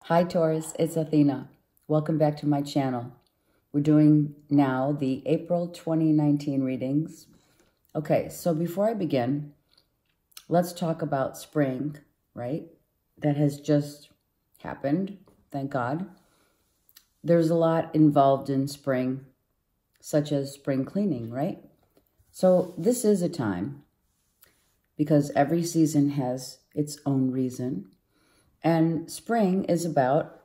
Hi Taurus, it's Athena. Welcome back to my channel. We're doing now the April 2019 readings. Okay, so before I begin, let's talk about spring, right? That has just happened, thank God. There's a lot involved in spring, such as spring cleaning, right? So this is a time, because every season has its own reason. And spring is about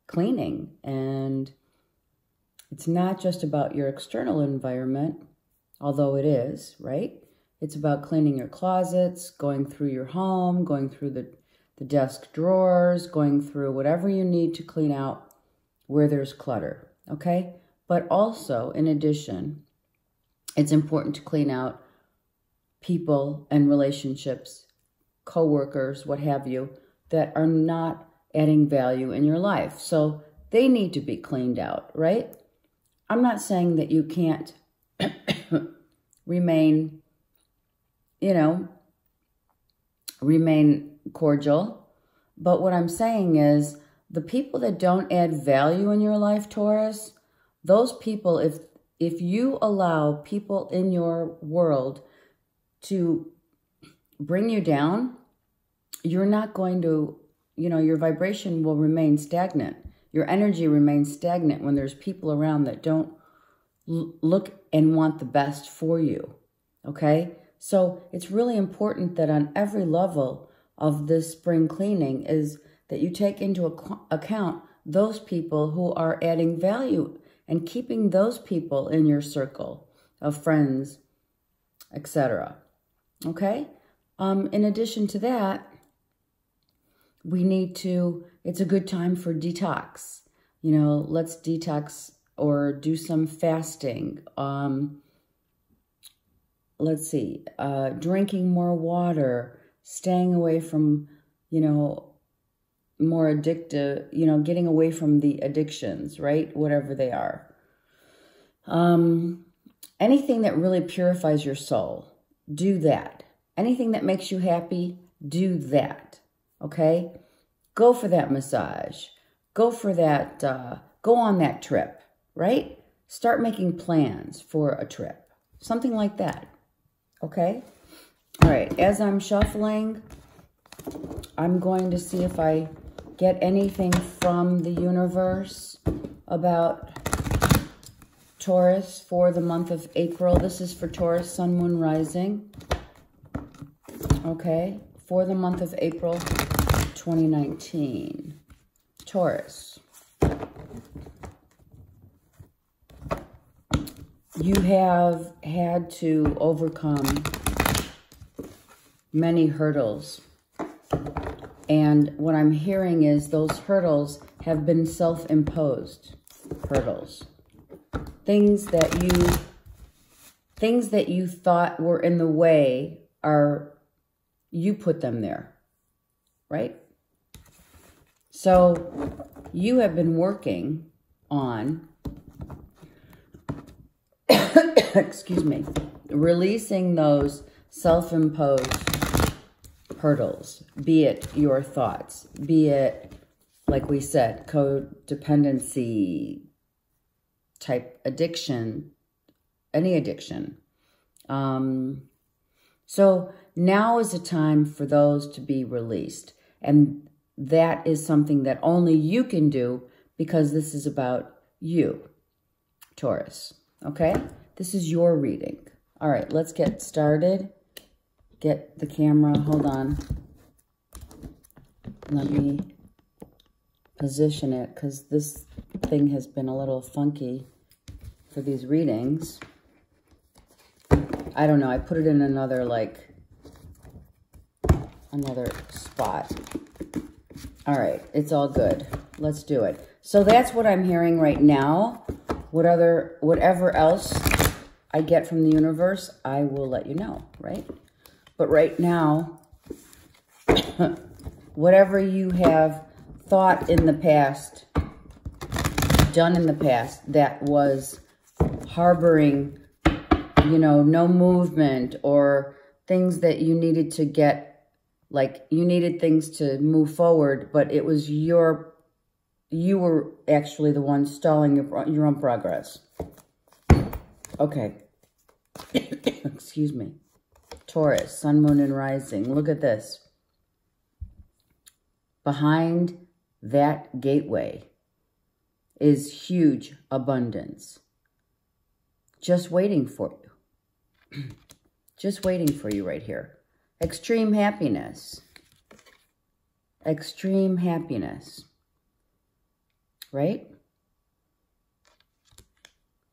cleaning, and it's not just about your external environment, although it is, right? It's about cleaning your closets, going through your home, going through the desk drawers, going through whatever you need to clean out where there's clutter, okay? But also, in addition, it's important to clean out people and relationships, co-workers, what have you, that are not adding value in your life. So they need to be cleaned out, right? I'm not saying that you can't remain cordial. But what I'm saying is the people that don't add value in your life, Taurus, those people, if you allow people in your world to bring you down, you're not going to, your vibration will remain stagnant. Your energy remains stagnant when there's people around that don't look and want the best for you, okay? So it's really important that on every level of this spring cleaning is that you take into account those people who are adding value and keeping those people in your circle of friends, etc. Okay? In addition to that, it's a good time for detox. Let's detox or do some fasting. Let's see, drinking more water, staying away from, more addictive, getting away from the addictions, right? Whatever they are. Anything that really purifies your soul, do that. Anything that makes you happy, do that. Okay? Go for that massage. Go for that, go on that trip, right? Start making plans for a trip. Something like that. Okay? All right. As I'm shuffling, I'm going to see if I get anything from the universe about Taurus for the month of April. This is for Taurus, Sun, Moon, Rising. Okay? For the month of April 2019. Taurus. You have had to overcome many hurdles. And what I'm hearing is those hurdles have been self-imposed hurdles. Things that you thought were in the way you put them there, right? So you have been working on, excuse me, releasing those self-imposed hurdles, be it your thoughts, be it, like we said, codependency type addiction, any addiction. So now is the time for those to be released. And that is something that only you can do, because this is about you, Taurus. Okay? This is your reading. All right, let's get started. Get the camera. Hold on. Let me position it, because this thing has been a little funky for these readings. I don't know. I put it in another spot. All right. It's all good. Let's do it. So that's what I'm hearing right now. Whatever else I get from the universe, I will let you know, right? But right now, whatever you have thought in the past, done in the past, that was harboring, no movement, or things that you needed to get Like you needed things to move forward, but it was you were actually the one stalling your own progress. Okay. Excuse me. Taurus, sun, moon, and rising. Look at this. Behind that gateway is huge abundance. Just waiting for you. Just waiting for you right here. Extreme happiness. Extreme happiness. Right?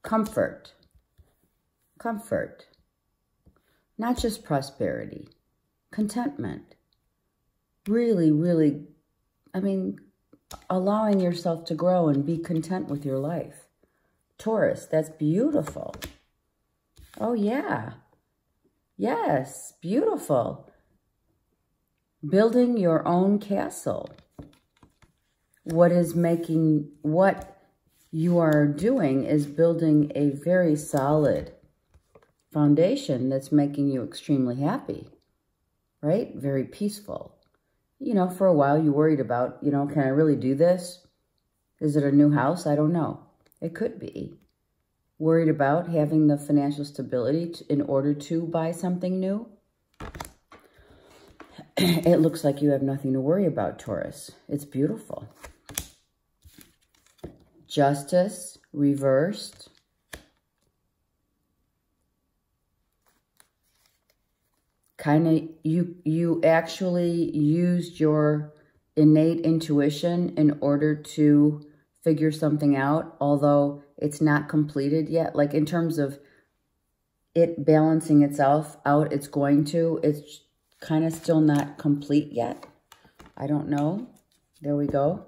Comfort. Comfort. Not just prosperity. Contentment. Really, really, I mean, allowing yourself to grow and be content with your life. Taurus, that's beautiful. Oh, yeah. Yes, beautiful. Building your own castle. What you are doing is building a very solid foundation that's making you extremely happy, right? Very peaceful. You know, for a while you worried about, you know, can I really do this? Is it a new house? I don't know. It could be. Worried about having the financial stability in order to buy something new? It looks like you have nothing to worry about, Taurus. It's beautiful. Justice reversed. Kind of, you actually used your innate intuition in order to figure something out, although it's not completed yet. Like in terms of it balancing itself out, it's kind of still not complete yet. I don't know. There we go.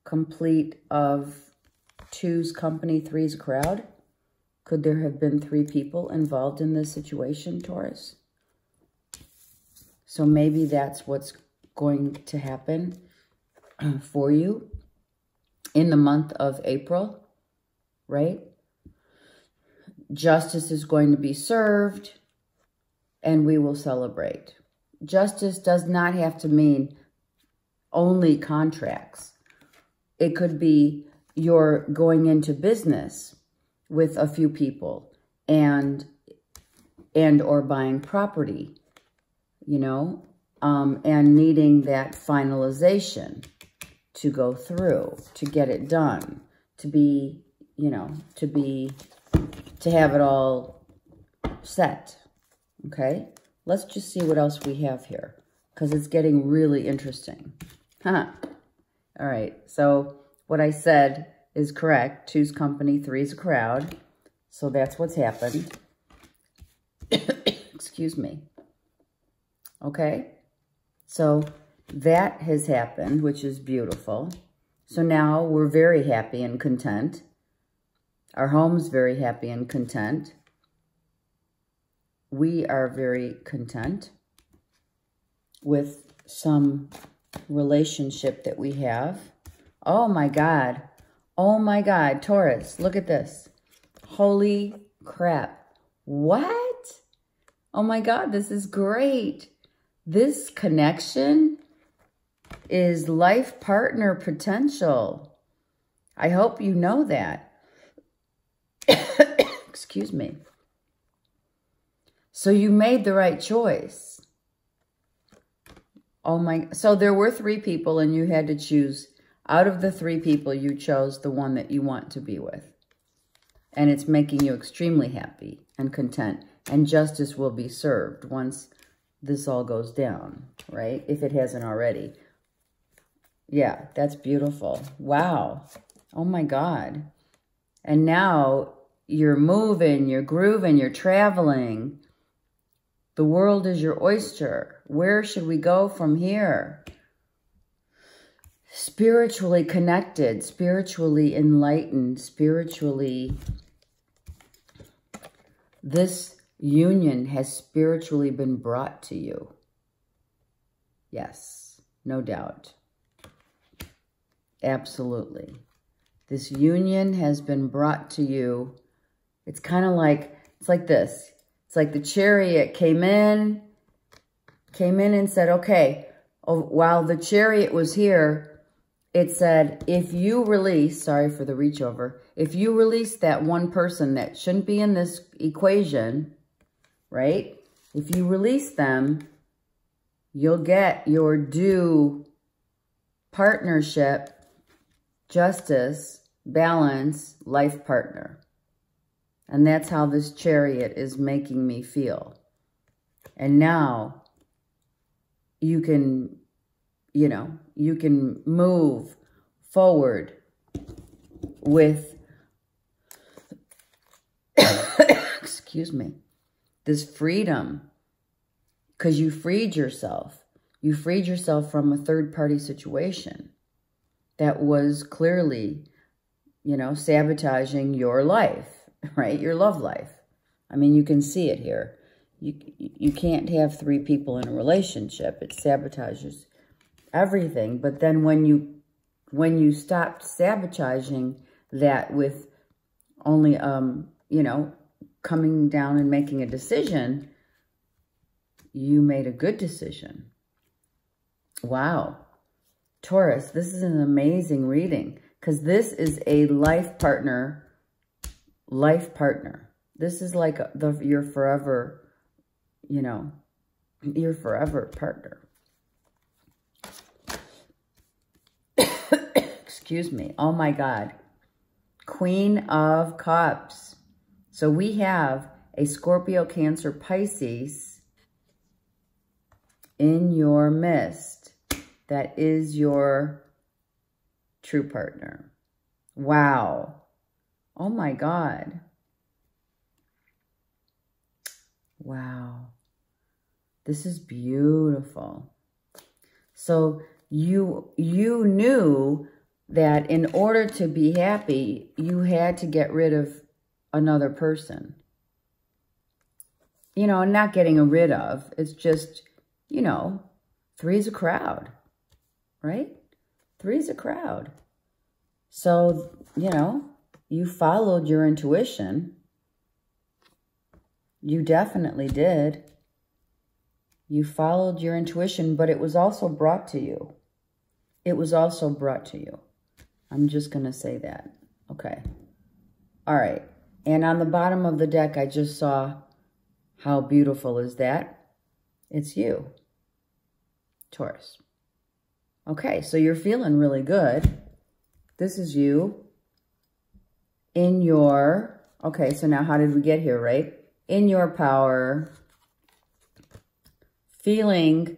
Complete of 2's company, 3's crowd. Could there have been 3 people involved in this situation, Taurus? So maybe that's what's going to happen for you in the month of April, right? Justice is going to be served and we will celebrate. Justice does not have to mean only contracts. It could be you're going into business with a few people and or buying property, you know, and needing that finalization to go through, to get it done, to be, you know, to have it all set, okay? Let's just see what else we have here, because it's getting really interesting. All right, so what I said is correct. 2's company, 3's a crowd. So that's what's happened. Excuse me. Okay. So that has happened, which is beautiful. So now we're very happy and content. Our home's very happy and content. We are very content with some relationship that we have. Oh my God. Oh my God, Taurus, look at this. Holy crap. What? Oh my God, this is great. This connection is life partner potential. I hope you know that. Excuse me. So you made the right choice. Oh my, so there were 3 people and you had to choose. Out of the 3 people, you chose the one that you want to be with. And it's making you extremely happy and content. And justice will be served once this all goes down, right? If it hasn't already. Yeah, that's beautiful. Wow. Oh my God. And now you're moving, you're grooving, you're traveling. The world is your oyster. Where should we go from here? Spiritually connected, spiritually enlightened, spiritually... This union has spiritually been brought to you. Yes, no doubt. Absolutely. This union has been brought to you. It's kind of like, it's like this. It's like the chariot came in came in and said, okay, while the chariot was here, it said, if you release, sorry for the reach over, if you release that one person that shouldn't be in this equation, right? If you release them, you'll get your due partnership, justice, balance, life partner. And that's how this chariot is making me feel. And now you can, you know, you can move forward with, excuse me, this freedom, because you freed yourself. You freed yourself from a third-party situation that was clearly, you know, sabotaging your life, right? Your love life. I mean, you can see it here. You can't have three people in a relationship. It sabotages everything. But then when you stopped sabotaging that with only, you know, coming down and making a decision, you made a good decision. Wow. Taurus, this is an amazing reading because this is a life partner. This is like your forever, you know, your forever partner. Excuse me. Oh my God. Queen of Cups. So we have a Scorpio, Cancer, Pisces in your midst. That is your true partner. Wow. Oh my God. Wow. This is beautiful. So you knew that in order to be happy, you had to get rid of another person. You know, not getting rid of. It's just, you know, three's a crowd, right? Three's a crowd. So, you know, you followed your intuition. You definitely did. You followed your intuition, but it was also brought to you. It was also brought to you. I'm just going to say that. Okay. All right. And on the bottom of the deck, I just saw, how beautiful is that? It's you, Taurus. Okay, so you're feeling really good. This is you in your, okay, so now how did we get here, right? In your power, feeling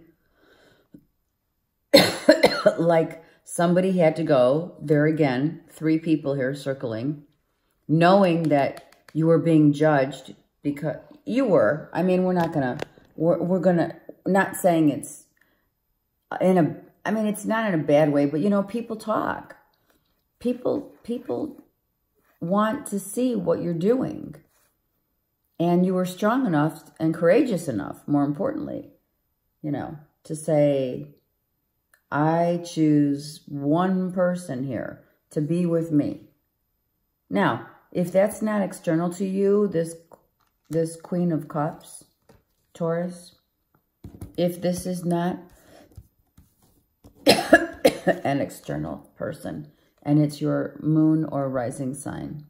like somebody had to go. There again, three people here circling, knowing that you were being judged because you were. I mean, we're gonna, not saying it's in a, I mean, it's not in a bad way, but you know, people talk. People want to see what you're doing. And you were strong enough and courageous enough, more importantly, you know, to say, I choose one person here to be with me. Now, if that's not external to you, this Queen of Cups, Taurus, if this is not an external person and it's your moon or rising sign,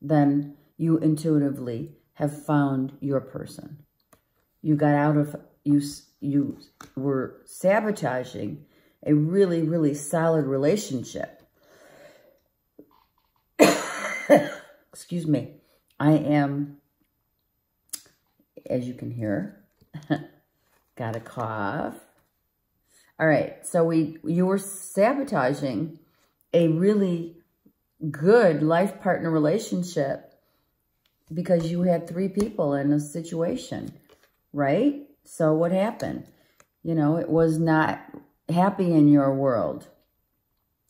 then you intuitively have found your person. You got out of, you were sabotaging a really, really solid relationship. Excuse me. I am, as you can hear, got a cough. All right. So you were sabotaging a really good life partner relationship because you had three people in a situation, right? So what happened? You know, it was not happy in your world,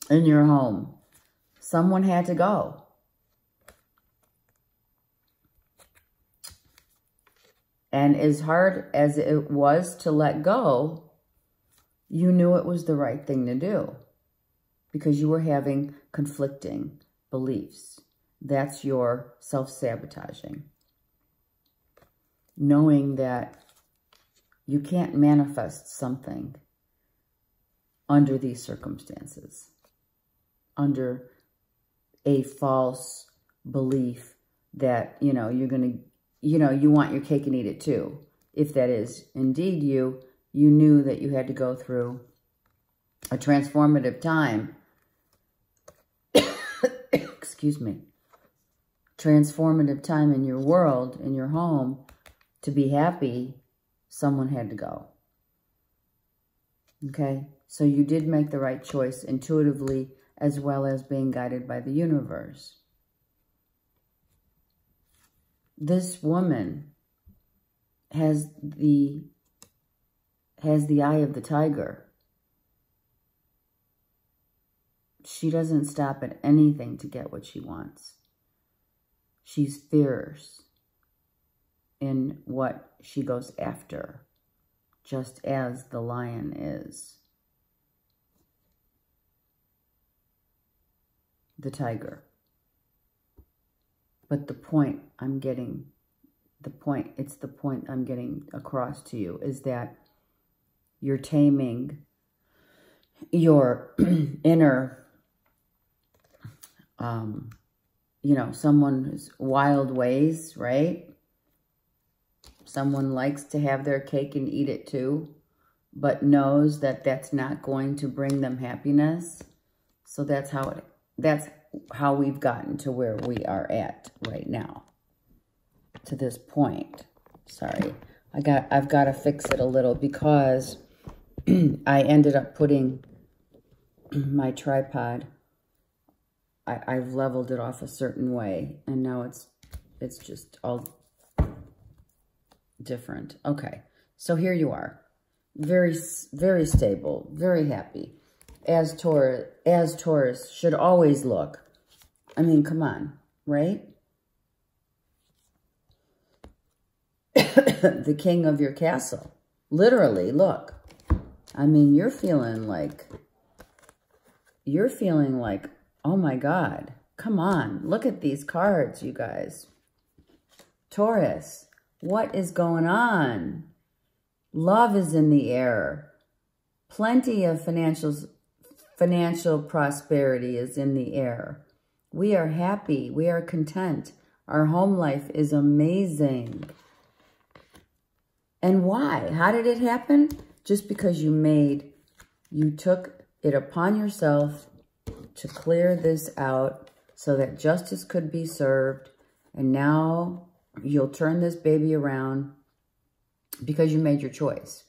in your home. Someone had to go. And as hard as it was to let go, you knew it was the right thing to do because you were having conflicting beliefs. That's your self-sabotaging. Knowing that You can't manifest something under these circumstances, under a false belief that, you know, you're going to, you know, you want your cake and eat it too. If that is indeed you knew that you had to go through a transformative time. Excuse me. Transformative time in your world, in your home, to be happy, someone had to go. Okay? So you did make the right choice intuitively, as well as being guided by the universe. This woman has the eye of the tiger. She doesn't stop at anything to get what she wants. She's fierce in what she goes after, just as the lion is. The tiger. But the point I'm getting, it's the point I'm getting across to you, is that you're taming your inner, you know, someone's wild ways, right? Someone likes to have their cake and eat it too, but knows that that's not going to bring them happiness. So that's how we've gotten to where we are at right now, to this point. Sorry, I've got to fix it a little because I ended up putting my tripod, I've leveled it off a certain way, and now it's just all different. Okay, so here you are, very, very stable, very happy, as Taurus should always look. I mean, come on, right? The king of your castle. Literally, look. I mean, you're feeling like, oh my God, come on. Look at these cards, you guys. Taurus, what is going on? Love is in the air. Plenty of financial prosperity is in the air. We are happy. We are content. Our home life is amazing. And why? How did it happen? Just because you took it upon yourself to clear this out so that justice could be served. And now you'll turn this baby around because you made your choice,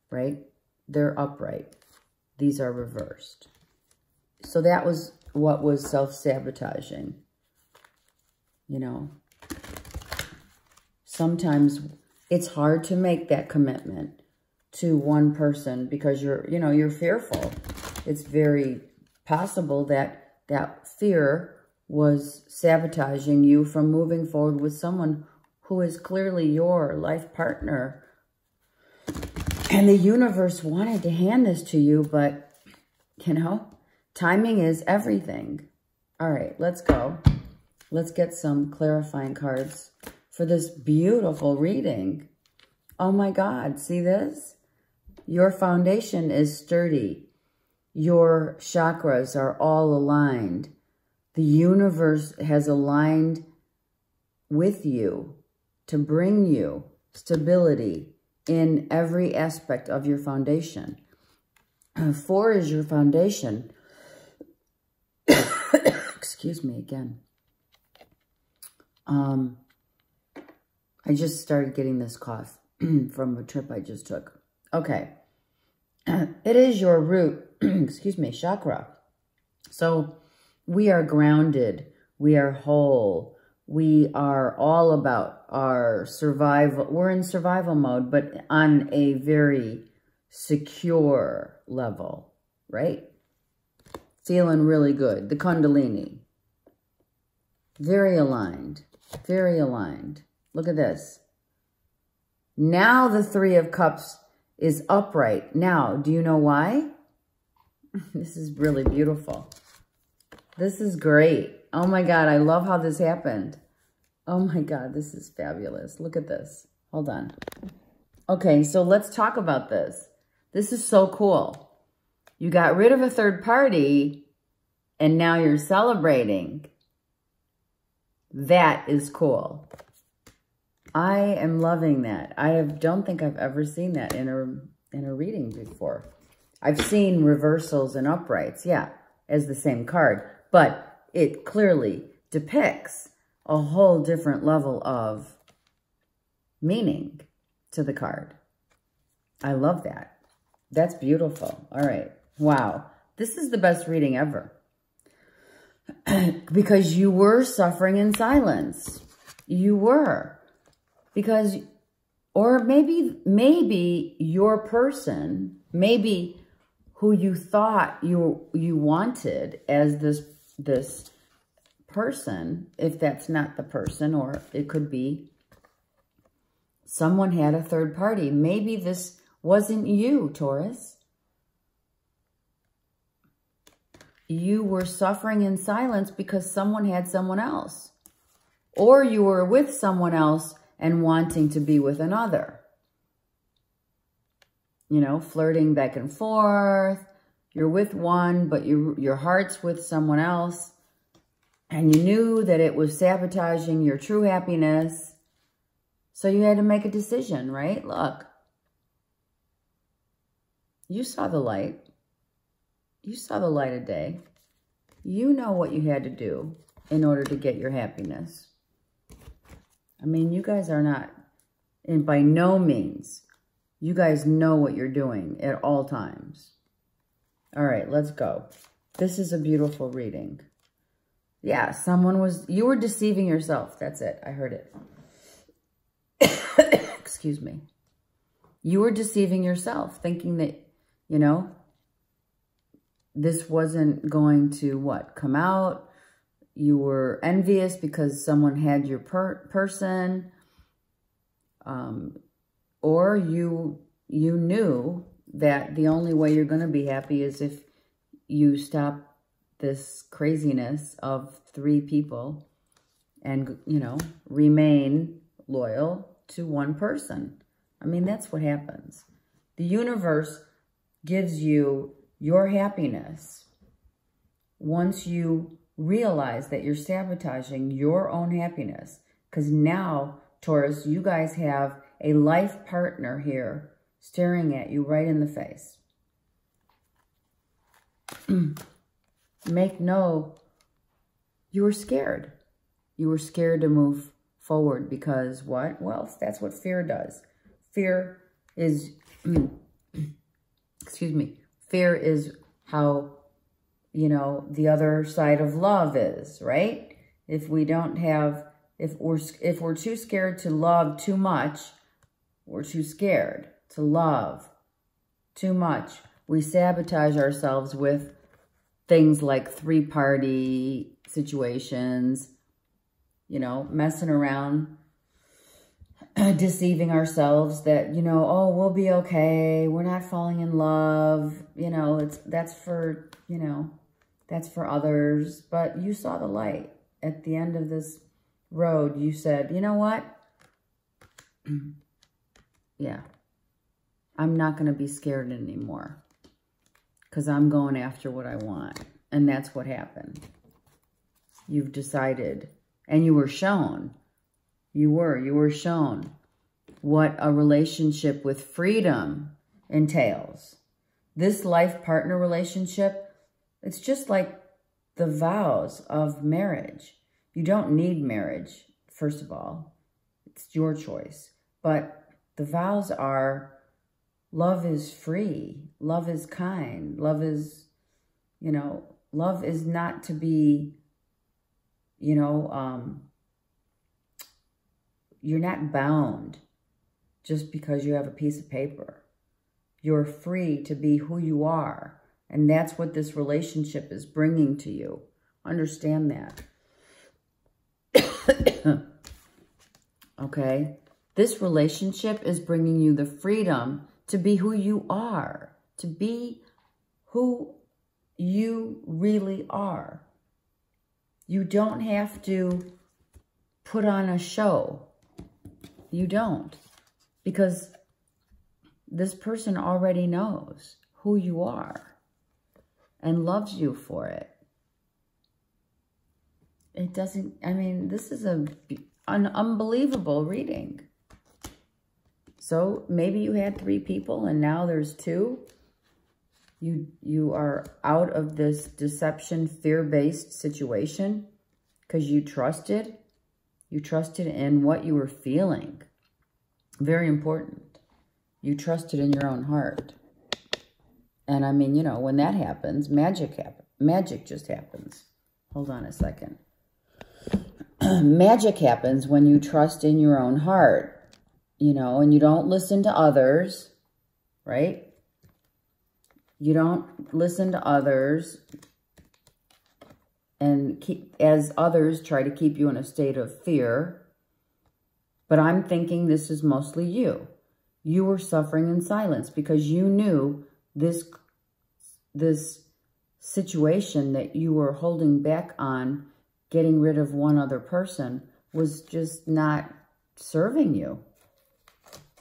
right? They're upright. These are reversed. So that was what was self-sabotaging. You know, sometimes it's hard to make that commitment to one person because you're fearful. It's very possible that that fear was sabotaging you from moving forward with someone who is clearly your life partner. And the universe wanted to hand this to you, but, you know, timing is everything. All right, let's go. Let's get some clarifying cards for this beautiful reading. Oh my God, see this? Your foundation is sturdy. Your chakras are all aligned. The universe has aligned with you to bring you stability in every aspect of your foundation. 4 is your foundation. Excuse me again. I just started getting this cough from a trip I just took. Okay. It is your root, excuse me, chakra. So we are grounded. We are whole. We are all about our survival. We're in survival mode, but on a very secure level, right? Feeling really good. The Kundalini. Very aligned. Very aligned. Look at this. Now the 3 of Cups is upright. Now, do you know why? This is really beautiful. This is great. Oh my God, I love how this happened. Oh my God, this is fabulous. Look at this. Hold on. Okay, so let's talk about this. This is so cool. You got rid of a third party and now you're celebrating. That is cool. I am loving that. Don't think I've ever seen that in a reading before. I've seen reversals and uprights, yeah, as the same card, but it clearly depicts a whole different level of meaning to the card. I love that. That's beautiful. All right. Wow. This is the best reading ever. Because you were suffering in silence. You were. Because, or maybe your person, maybe who you thought you wanted as this person, if that's not the person, or it could be someone had a third party. Maybe this wasn't you, Taurus. You were suffering in silence because someone had someone else. Or you were with someone else and wanting to be with another. You know, flirting back and forth. You're with one, but your heart's with someone else. And you knew that it was sabotaging your true happiness. So you had to make a decision, right? Look. You saw the light. You saw the light of day. You know what you had to do in order to get your happiness. I mean, you guys are not, and by no means, you guys know what you're doing at all times. All right, let's go. This is a beautiful reading. Yeah, you were deceiving yourself. That's it. I heard it. Excuse me. You were deceiving yourself, thinking that, you know, this wasn't going to, come out. You were envious because someone had your person. Or you knew that the only way you're going to be happy is if you stop this craziness of 3 people and, you know, remain loyal to one person. I mean, that's what happens. The universe gives you your happiness once you realize that you're sabotaging your own happiness. Because now, Taurus, you guys have a life partner here staring at you right in the face. You were scared. You were scared to move forward because what? Well, that's what fear does. Fear is, excuse me, fear is how, you know, the other side of love is, right? If we don't have, if we're too scared to love too much, we're too scared to love too much. We sabotage ourselves with things like 3-party situations, you know, messing around, deceiving ourselves that, you know, oh, we'll be okay. We're not falling in love. You know, that's for, you know, that's for others. But you saw the light at the end of this road. You said, you know what? Yeah, I'm not going to be scared anymore because I'm going after what I want. And that's what happened. You've decided, and you were shown. You were shown what a relationship with freedom entails. This life partner relationship, it's just like the vows of marriage. You don't need marriage, first of all. It's your choice. But the vows are, love is free. Love is kind. Love is, you know, love is not to be, you know, you're not bound just because you have a piece of paper. You're free to be who you are. And that's what this relationship is bringing to you. Understand that. Okay? This relationship is bringing you the freedom to be who you are. To be who you really are. You don't have to put on a show. You don't. Because this person already knows who you are and loves you for it. It doesn't, I mean, this is an unbelievable reading. So maybe you had 3 people and now there's 2. You are out of this deception, fear-based situation because you trusted. You trusted in what you were feeling. Very important. You trusted in your own heart. And I mean, you know, when that happens, magic happens. Magic just happens. Hold on a second. Magic happens when you trust in your own heart, you know, and you don't listen to others, right? You don't listen to others and as others try to keep you in a state of fear. But I'm thinking this is mostly you. You were suffering in silence because you knew this situation that you were holding back on, getting rid of one other person, was just not serving you.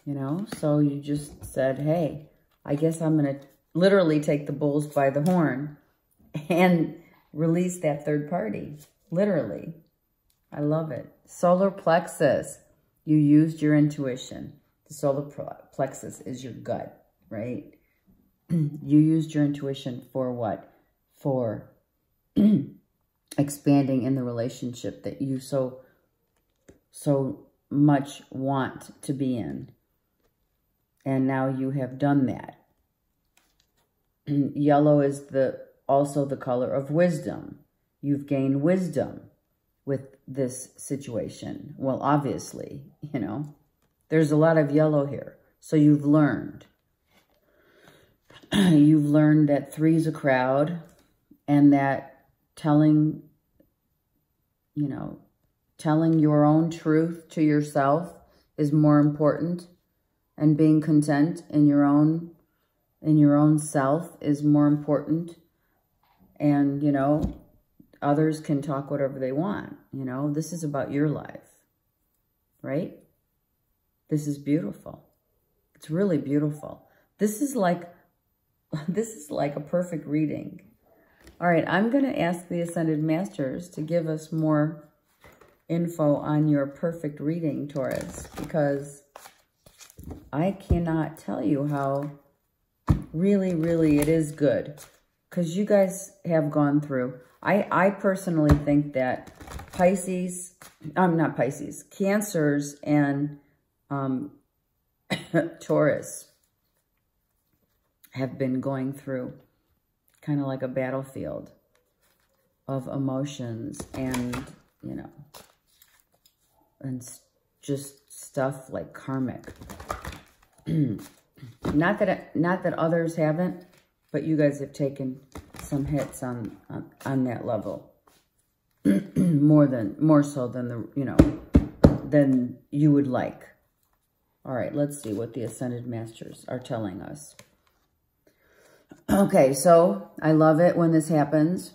You know, so you just said, hey, I guess I'm going to literally take the bulls by the horn and release that third party. Literally. I love it. Solar plexus. You used your intuition. The solar plexus is your gut, right? You used your intuition for what? For expanding in the relationship that you so much want to be in. And now you have done that. Yellow is also the color of wisdom. You've gained wisdom with this situation. Well, obviously, you know, there's a lot of yellow here. So you've learned. You've learned that 3 is a crowd and that telling your own truth to yourself is more important, and being content in your own self is more important. And, you know, others can talk whatever they want. You know, this is about your life, right? This is beautiful. It's really beautiful. This is like a perfect reading. All right, I'm going to ask the Ascended Masters to give us more info on your perfect reading, Taurus, because I cannot tell you how really, really it is good. Because you guys have gone through. I personally think that Cancers and Taurus have been going through kind of like a battlefield of emotions and, you know, and just stuff like karmic. Not that others haven't, but you guys have taken some hits on that level. more so than than you would like. All right, let's see what the Ascended Masters are telling us. Okay, so I love it when this happens.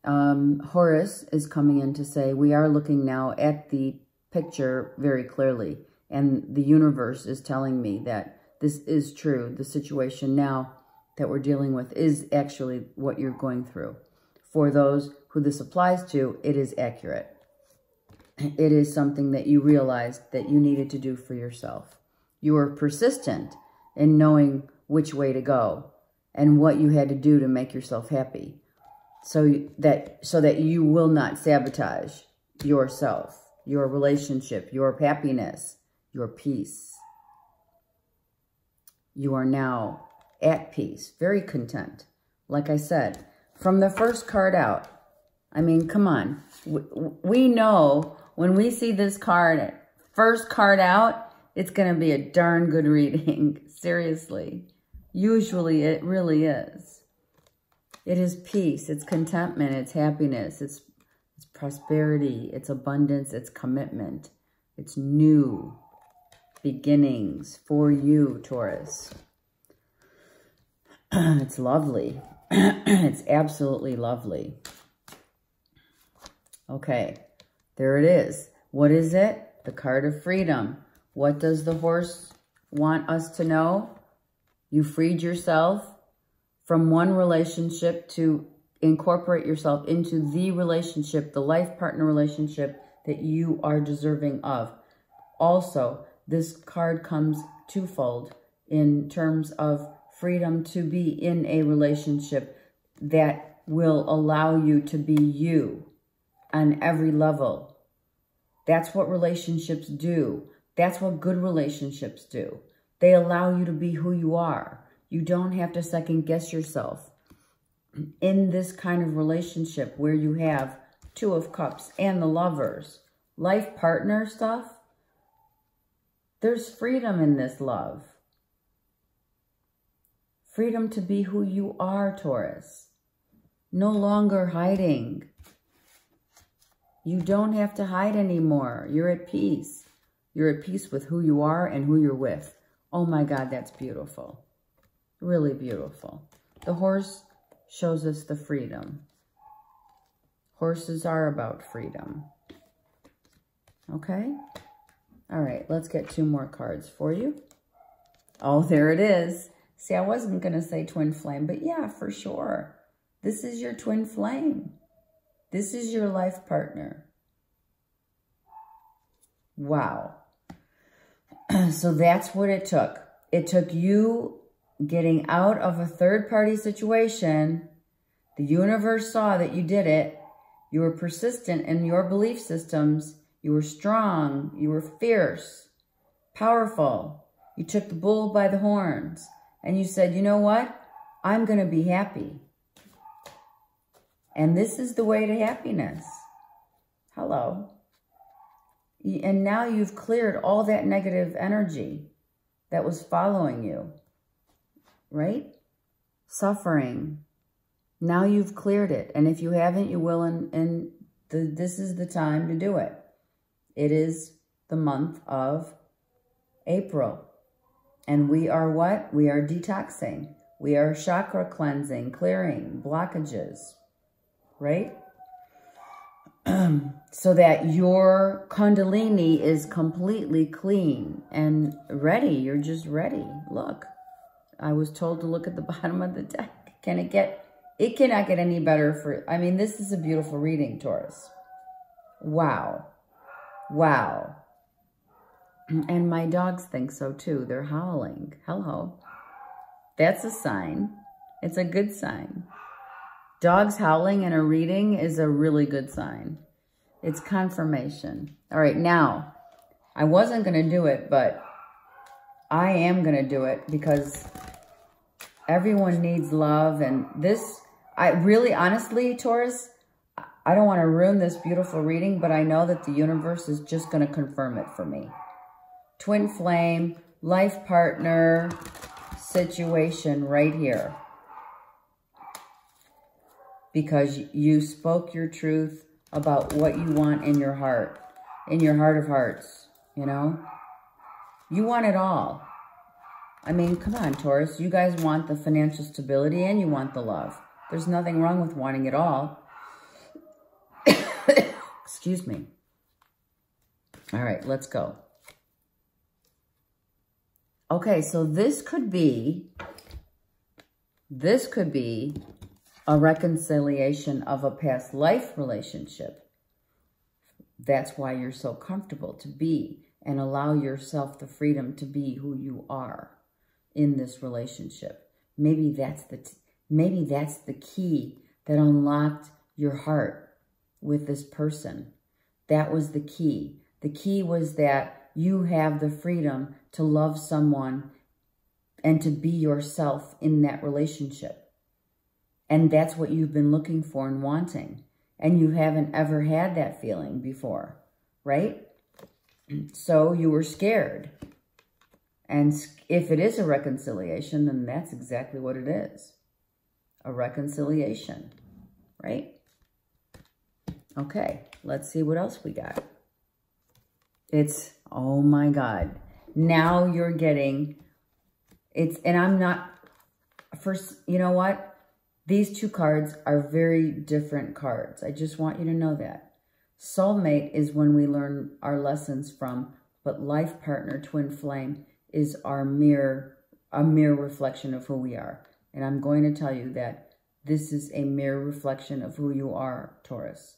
Horus is coming in to say, we are looking now at the picture very clearly, and the universe is telling me that this is true. The situation now that we're dealing with is actually what you're going through. For those who this applies to, it is accurate. It is something that you realized that you needed to do for yourself. You were persistent in knowing which way to go and what you had to do to make yourself happy, so that you will not sabotage yourself, your relationship, your happiness, your peace. You are now at peace, very content. Like I said, from the first card out, I mean, come on. We know when we see this card, first card out, it's going to be a darn good reading. Seriously. Usually it really is. It is peace, it's contentment, it's happiness, it's prosperity, it's abundance, it's commitment. It's new beginnings for you, Taurus. It's lovely. It's absolutely lovely. Okay, there it is. What is it? The card of freedom. What does the horse want us to know? You freed yourself from one relationship to incorporate yourself into the relationship, the life partner relationship that you are deserving of. Also, this card comes twofold in terms of freedom to be in a relationship that will allow you to be you on every level. That's what relationships do. That's what good relationships do. They allow you to be who you are. You don't have to second guess yourself. In this kind of relationship where you have Two of Cups and the Lovers, life partner stuff, there's freedom in this love. Freedom to be who you are, Taurus. No longer hiding. You don't have to hide anymore. You're at peace. You're at peace with who you are and who you're with. Oh my God, that's beautiful. Really beautiful. The horse shows us the freedom. Horses are about freedom. Okay? All right, let's get 2 more cards for you. Oh, there it is. See, I wasn't going to say twin flame, but yeah, for sure. This is your twin flame. This is your life partner. Wow. So that's what it took. It took you getting out of a third-party situation. The universe saw that you did it. You were persistent in your belief systems. You were strong. You were fierce, powerful. You took the bull by the horns. And you said, you know what? I'm going to be happy. And this is the way to happiness. Hello. And now you've cleared all that negative energy that was following you. Right? Suffering. Now you've cleared it. And if you haven't, you will. And this is the time to do it. It is the month of April. And we are what? We are detoxing. We are chakra cleansing, clearing blockages. Right? So that your Kundalini is completely clean and ready. You're just ready. Look, I was told to look at the bottom of the deck. It cannot get any better I mean, this is a beautiful reading, Taurus. Wow. Wow. And my dogs think so too. They're howling. Hello. That's a sign. It's a good sign. Dogs howling in a reading is a really good sign. It's confirmation. All right, now, I wasn't going to do it, but I am going to do it because everyone needs love. And this, I really, honestly, Taurus, I don't want to ruin this beautiful reading, but I know that the universe is just going to confirm it for me. Twin flame, life partner situation right here. Because you spoke your truth about what you want in your heart of hearts, you know? You want it all. I mean, come on, Taurus. You guys want the financial stability and you want the love. There's nothing wrong with wanting it all. Excuse me. All right, let's go. Okay, so this could be a reconciliation of a past life relationship. That's why you're so comfortable to be and allow yourself the freedom to be who you are in this relationship. Maybe that's the key that unlocked your heart with this person. That was the key. The key was that you have the freedom to love someone and to be yourself in that relationship. And that's what you've been looking for and wanting. And you haven't ever had that feeling before, right? So you were scared. And if it is a reconciliation, then that's exactly what it is. A reconciliation, right? Okay, let's see what else we got. It's, oh my God. Now you're getting, and I'm not, first, you know what? These 2 cards are very different cards. I just want you to know that. Soulmate is when we learn our lessons from, but life partner, twin flame, is our mirror a mirror reflection of who we are. And I'm going to tell you that this is a mirror reflection of who you are, Taurus.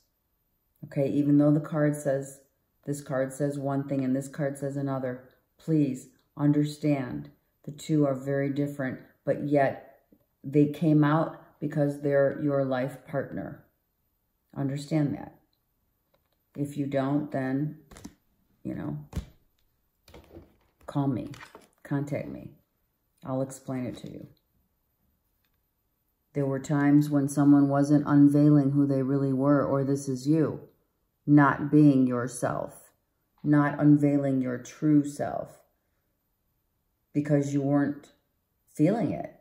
Okay, even though the card says, this card says one thing and this card says another, please understand the two are very different, but yet they came out because they're your life partner. Understand that. If you don't, then, you know, call me, contact me. I'll explain it to you. There were times when someone wasn't unveiling who they really were, or this is you, not being yourself, not unveiling your true self, because you weren't feeling it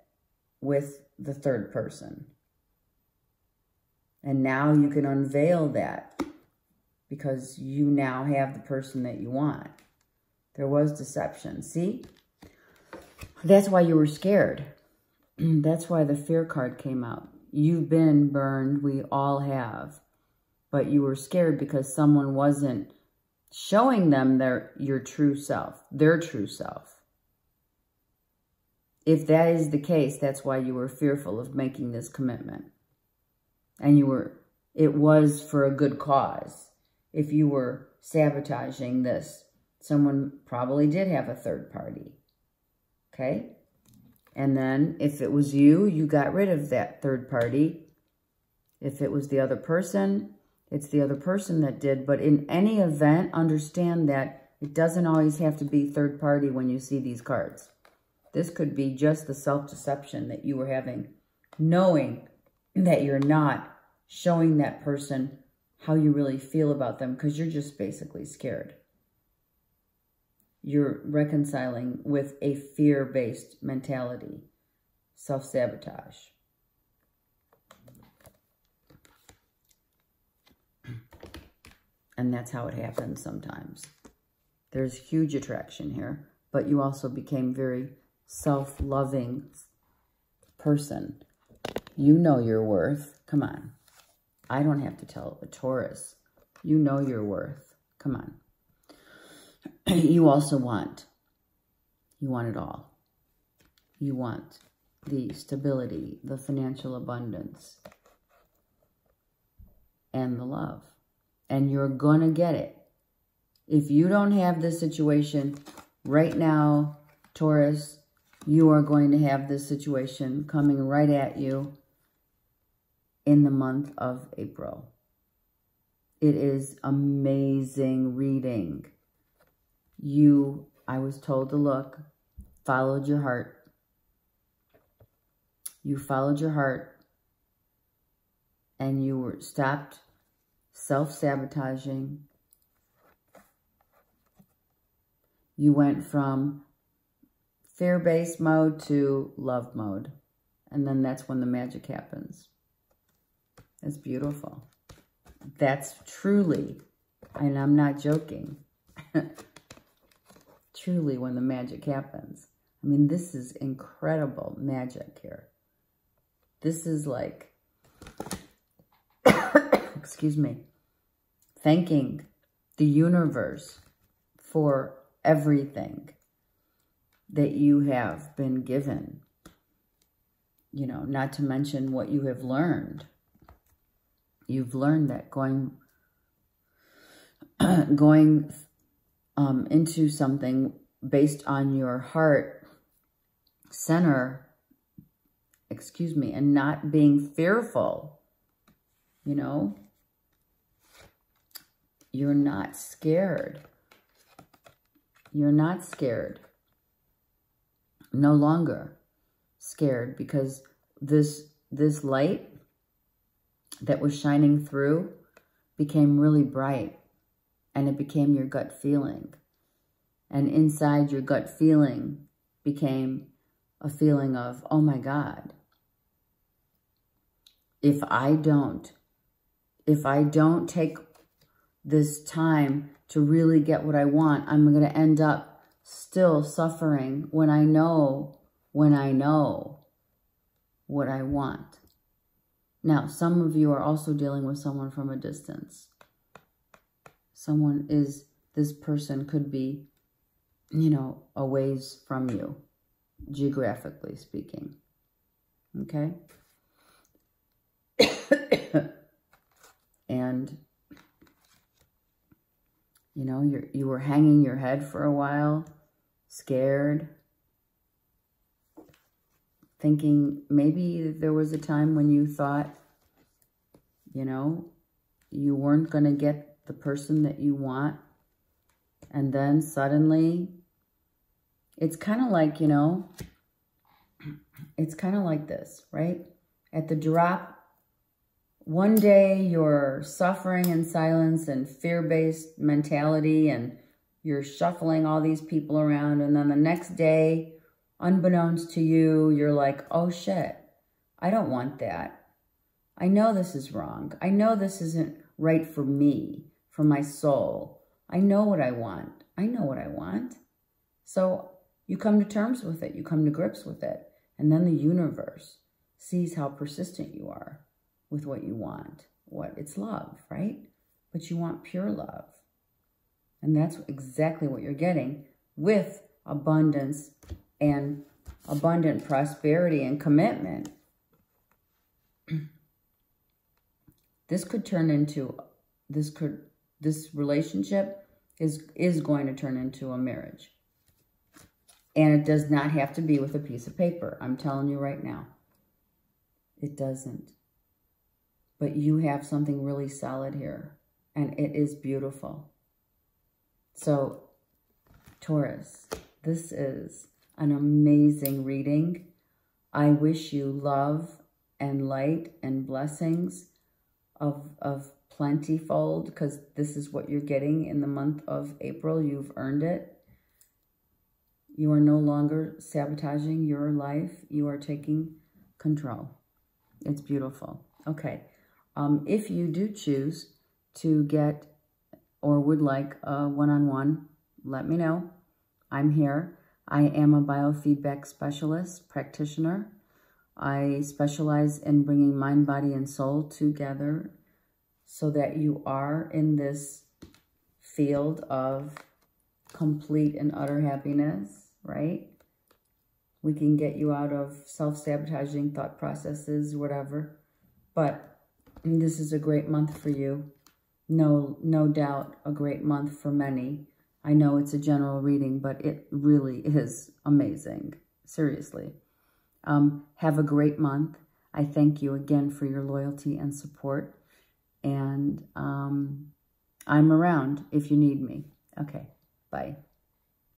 with the third person. And now you can unveil that because you now have the person that you want. There was deception. See? That's why you were scared. That's why the fear card came out. You've been burned. We all have. But you were scared because someone wasn't showing them your true self, their true self. If that is the case, that's why you were fearful of making this commitment. And it was for a good cause. If you were sabotaging this, someone probably did have a third party. Okay? And then if it was you, you got rid of that third party. If it was the other person, it's the other person that did. But in any event, understand that it doesn't always have to be third party when you see these cards. This could be just the self-deception that you were having, knowing that you're not showing that person how you really feel about them because you're just basically scared. You're reconciling with a fear-based mentality, self-sabotage. And that's how it happens sometimes. There's huge attraction here, but you also became very self-loving person. You know your worth. Come on. I don't have to tell a Taurus. You know your worth. Come on. You also want it all. You want the stability, the financial abundance, and the love. And you're going to get it. If you don't have this situation right now, Taurus, you are going to have this situation coming right at you in the month of April. It is amazing reading. I was told to look, followed your heart. You followed your heart and you were stopped self-sabotaging. You went from fear-based mode to love mode. And then that's when the magic happens. It's beautiful. That's truly, and I'm not joking, truly when the magic happens. I mean, this is incredible magic here. This is like, excuse me, thanking the universe for everything that you have been given. You know, not to mention what you have learned. You've learned that going into something based on your heart center, excuse me, and not being fearful, you know, you're not scared. You're not scared. No longer scared, because this light that was shining through became really bright, and it became your gut feeling. And inside your gut feeling became a feeling of, oh my God, if I don't take this time to really get what I want, I'm going to end up still suffering when I know what I want. Now, some of you are also dealing with someone from a distance. This person could be, you know, a ways from you. geographically speaking. Okay? And, you know, you were hanging your head for a while, scared, thinking maybe there was a time when you thought, you know, you weren't going to get the person that you want. And then suddenly, it's kind of like, you know, it's kind of like this, right? At the drop, one day you're suffering in silence and fear-based mentality, and you're shuffling all these people around. And then the next day, unbeknownst to you, you're like, oh shit, I don't want that. I know this is wrong. I know this isn't right for me, for my soul. I know what I want. I know what I want. So you come to terms with it. You come to grips with it. And then the universe sees how persistent you are with what you want. It's love, right? But you want pure love. And that's exactly what you're getting with abundance and abundant prosperity and commitment. This could turn into, this relationship is going to turn into a marriage. And it does not have to be with a piece of paper. I'm telling you right now. It doesn't. But you have something really solid here. And it is beautiful. So, Taurus, this is an amazing reading. I wish you love and light and blessings of plentyfold, because this is what you're getting in the month of April. You've earned it. You are no longer sabotaging your life. You are taking control. It's beautiful. Okay. If you do choose to get or would like a one-on-one, let me know. I'm here. I am a biofeedback specialist, practitioner. I specialize in bringing mind, body, and soul together so that you are in this field of complete and utter happiness, right? We can get you out of self-sabotaging thought processes, whatever. But this is a great month for you. No doubt a great month for many. I know it's a general reading, but it really is amazing. Seriously. Have a great month. I thank you again for your loyalty and support. And I'm around if you need me. Okay, bye.